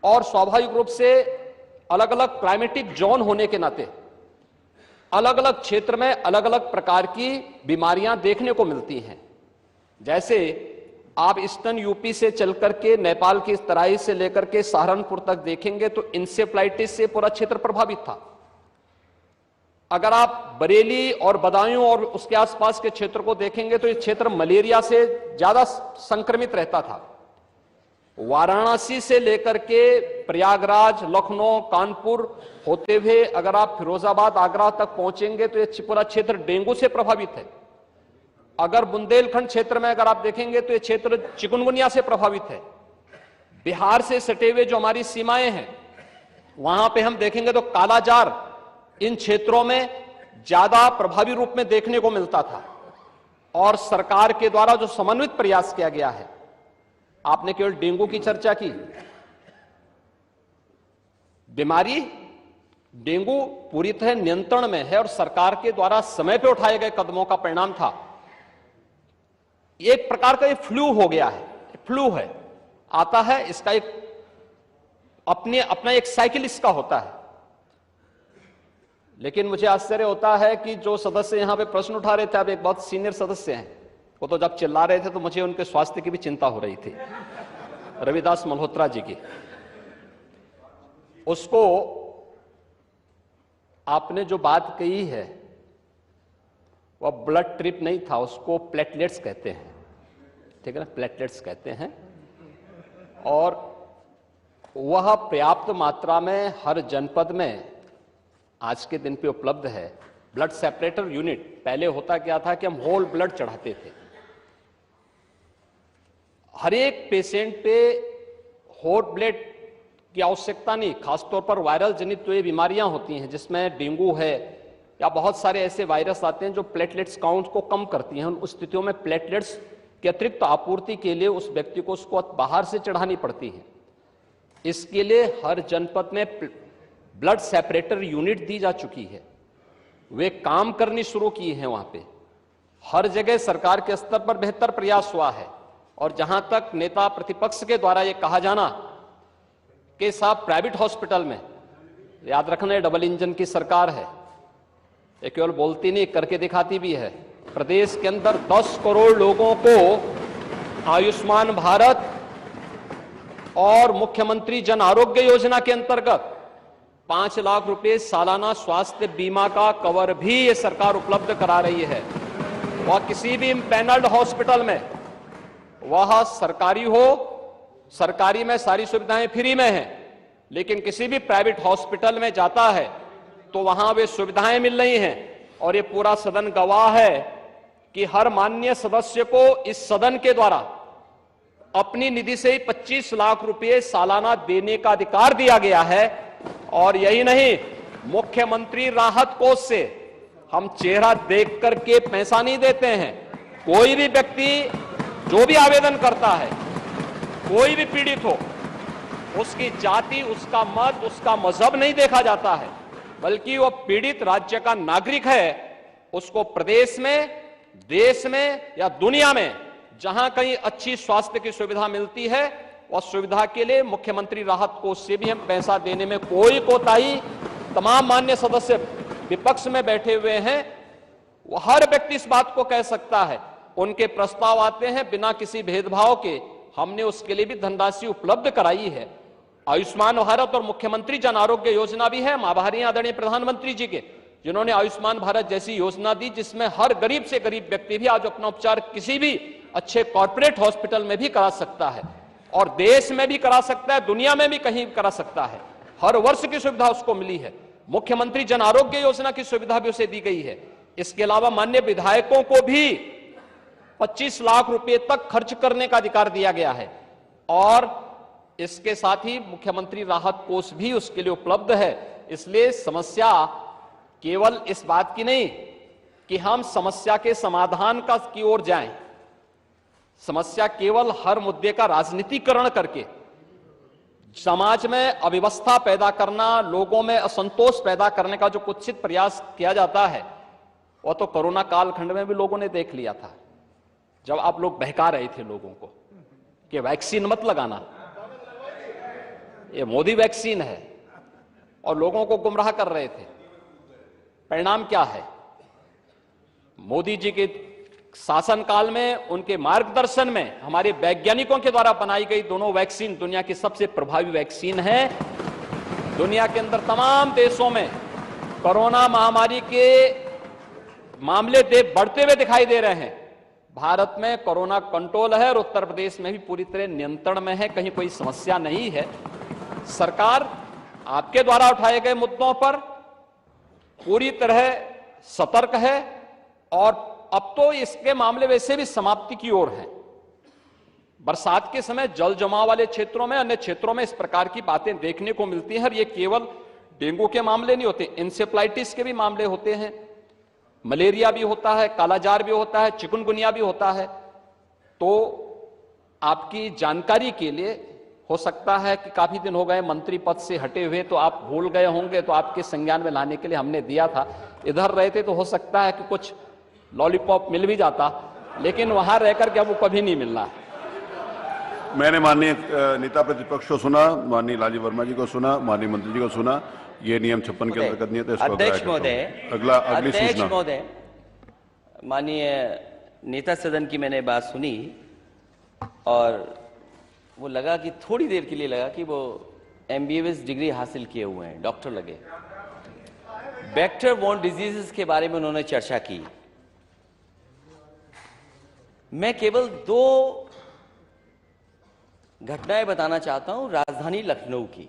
और स्वाभाविक रूप से अलग अलग क्लाइमेटिक जोन होने के नाते अलग अलग क्षेत्र में अलग अलग प्रकार की बीमारियां देखने को मिलती हैं। जैसे आप ईस्टर्न यूपी से चलकर के नेपाल की तराई से लेकर के सहारनपुर तक देखेंगे तो इंसेफ्लाइटिस से पूरा क्षेत्र प्रभावित था। अगर आप बरेली और बदायूं और उसके आसपास के क्षेत्र को देखेंगे तो ये क्षेत्र मलेरिया से ज्यादा संक्रमित रहता था। वाराणसी से लेकर के प्रयागराज, लखनऊ, कानपुर होते हुए अगर आप फिरोजाबाद, आगरा तक पहुंचेंगे तो ये पूरा क्षेत्र डेंगू से प्रभावित है। अगर बुंदेलखंड क्षेत्र में अगर आप देखेंगे तो ये क्षेत्र चिकुनगुनिया से प्रभावित है। बिहार से सटे हुए जो हमारी सीमाएं हैं वहां पे हम देखेंगे तो कालाजार इन क्षेत्रों में ज्यादा प्रभावी रूप में देखने को मिलता था। और सरकार के द्वारा जो समन्वित प्रयास किया गया है, आपने केवल डेंगू की चर्चा की, बीमारी डेंगू पूरी तरह नियंत्रण में है और सरकार के द्वारा समय पर उठाए गए कदमों का परिणाम था। एक प्रकार का ये फ्लू हो गया है, फ्लू है, आता है, इसका एक अपना एक साइकिल इसका होता है। लेकिन मुझे आश्चर्य होता है कि जो सदस्य यहां पे प्रश्न उठा रहे थे, आप एक बहुत सीनियर सदस्य हैं, वो तो जब चिल्ला रहे थे तो मुझे उनके स्वास्थ्य की भी चिंता हो रही थी, रविदास मल्होत्रा जी की। उसको आपने जो बात कही है वह ब्लड ट्रिप नहीं था, उसको प्लेटलेट्स कहते हैं, ठीक है ना, प्लेटलेट्स कहते हैं। और वह पर्याप्त मात्रा में हर जनपद में आज के दिन पे उपलब्ध है। ब्लड सेपरेटर यूनिट, पहले होता क्या था कि हम होल ब्लड चढ़ाते थे। हर एक पेशेंट पे होल ब्लड की आवश्यकता नहीं, खासतौर पर वायरल जनित जो ये बीमारियां होती हैं जिसमें डेंगू है या बहुत सारे ऐसे वायरस आते हैं जो प्लेटलेट्स काउंट को कम करती हैं। उन स्थितियों में प्लेटलेट्स की अतिरिक्त आपूर्ति के लिए उस व्यक्ति को उसको बाहर से चढ़ानी पड़ती है। इसके लिए हर जनपद में ब्लड सेपरेटर यूनिट दी जा चुकी है, वे काम करनी शुरू की है। वहां पे हर जगह सरकार के स्तर पर बेहतर प्रयास हुआ है। और जहां तक नेता प्रतिपक्ष के द्वारा यह कहा जाना कि साहब प्राइवेट हॉस्पिटल में, याद रखना ये डबल इंजन की सरकार है, ये केवल बोलती नहीं करके दिखाती भी है। प्रदेश के अंदर 10 करोड़ लोगों को आयुष्मान भारत और मुख्यमंत्री जन आरोग्य योजना के अंतर्गत 5 लाख रुपए सालाना स्वास्थ्य बीमा का कवर भी ये सरकार उपलब्ध करा रही है। वह किसी भी पैनल्ड हॉस्पिटल में, वह सरकारी हो, सरकारी में सारी सुविधाएं फ्री में हैं, लेकिन किसी भी प्राइवेट हॉस्पिटल में जाता है तो वहां वे सुविधाएं मिल रही हैं। और ये पूरा सदन गवाह है कि हर माननीय सदस्य को इस सदन के द्वारा अपनी निधि से ही 25 लाख रुपए सालाना देने का अधिकार दिया गया है। और यही नहीं, मुख्यमंत्री राहत कोष से हम चेहरा देख करके पैसा नहीं देते हैं। कोई भी व्यक्ति जो भी आवेदन करता है, कोई भी पीड़ित हो, उसकी जाति, उसका मत, उसका मजहब नहीं देखा जाता है, बल्कि वो पीड़ित राज्य का नागरिक है। उसको प्रदेश में, देश में या दुनिया में जहां कहीं अच्छी स्वास्थ्य की सुविधा मिलती है, और सुविधा के लिए मुख्यमंत्री राहत कोष से भी हम पैसा देने में कोई कोताही, तमाम मान्य सदस्य विपक्ष में बैठे हुए हैं, वो हर व्यक्ति इस बात को कह सकता है। उनके प्रस्ताव आते हैं बिना किसी भेदभाव के, हमने उसके लिए भी धनराशि उपलब्ध कराई है। आयुष्मान भारत और मुख्यमंत्री जन आरोग्य योजना भी है, आभारी आदरणीय प्रधानमंत्री जी के, जिन्होंने आयुष्मान भारत जैसी योजना दी, जिसमें हर गरीब से गरीब व्यक्ति भी आज अपना उपचार किसी भी अच्छे कॉर्पोरेट हॉस्पिटल में भी करा सकता है, और देश में भी करा सकता है, दुनिया में भी कहीं करा सकता है। हर वर्ष की सुविधा उसको मिली है। मुख्यमंत्री जन आरोग्य योजना की सुविधा भी उसे दी गई है। इसके अलावा माननीय विधायकों को भी 25 लाख रुपए तक खर्च करने का अधिकार दिया गया है। और इसके साथ ही मुख्यमंत्री राहत कोष भी उसके लिए उपलब्ध है। इसलिए समस्या केवल इस बात की नहीं कि हम समस्या के समाधान की ओर जाएं, समस्या केवल हर मुद्दे का राजनीतिकरण करके समाज में अव्यवस्था पैदा करना, लोगों में असंतोष पैदा करने का जो कुत्सित प्रयास किया जाता है, वह तो कोरोना कालखंड में भी लोगों ने देख लिया था, जब आप लोग बहका रहे थे लोगों को कि वैक्सीन मत लगाना। ये मोदी वैक्सीन है और लोगों को गुमराह कर रहे थे। परिणाम क्या है? मोदी जी के शासनकाल में, उनके मार्गदर्शन में हमारे वैज्ञानिकों के द्वारा बनाई गई दोनों वैक्सीन दुनिया की सबसे प्रभावी वैक्सीन है। दुनिया के अंदर तमाम देशों में कोरोना महामारी के मामले बढ़ते हुए दिखाई दे रहे हैं। भारत में कोरोना कंट्रोल है और उत्तर प्रदेश में भी पूरी तरह नियंत्रण में है, कहीं कोई समस्या नहीं है। सरकार आपके द्वारा उठाए गए मुद्दों पर पूरी तरह सतर्क है और अब तो इसके मामले वैसे भी समाप्ति की ओर है। बरसात के समय जल जमाव वाले क्षेत्रों में, अन्य क्षेत्रों में इस प्रकार की बातें देखने को मिलती हैं और ये केवल डेंगू के मामले नहीं होते, इंसेफ्लाइटिस के भी मामले होते हैं, मलेरिया भी होता है, कालाजार भी होता है, चिकनगुनिया भी होता है। तो आपकी जानकारी के लिए, हो सकता है कि काफी दिन हो गए मंत्री पद से हटे हुए, तो आप भूल गए होंगे, तो आपके संज्ञान में लाने के लिए हमने दिया था। इधर रहते तो हो सकता है कि कुछ लॉलीपॉप मिल भी जाता, लेकिन वहां रहकर के अब वो कभी नहीं मिलना। मैंने माननीय नेता प्रतिपक्ष को सुना, माननीय लालजी वर्मा जी को सुना, माननीय मंत्री जी को सुना। ये नियम 56 के अंतर्गत नहीं है, तो इसको अध्यक्ष महोदय, अगली सूचना। महोदय, माननीय नेता सदन की मैंने बात सुनी और वो लगा कि थोड़ी देर के लिए लगा कि वो MBBS डिग्री हासिल किए हुए हैं, डॉक्टर लगे। वेक्टर बोर्न डिजीजेस के बारे में उन्होंने चर्चा की। मैं केवल 2 घटनाएं बताना चाहता हूं राजधानी लखनऊ की।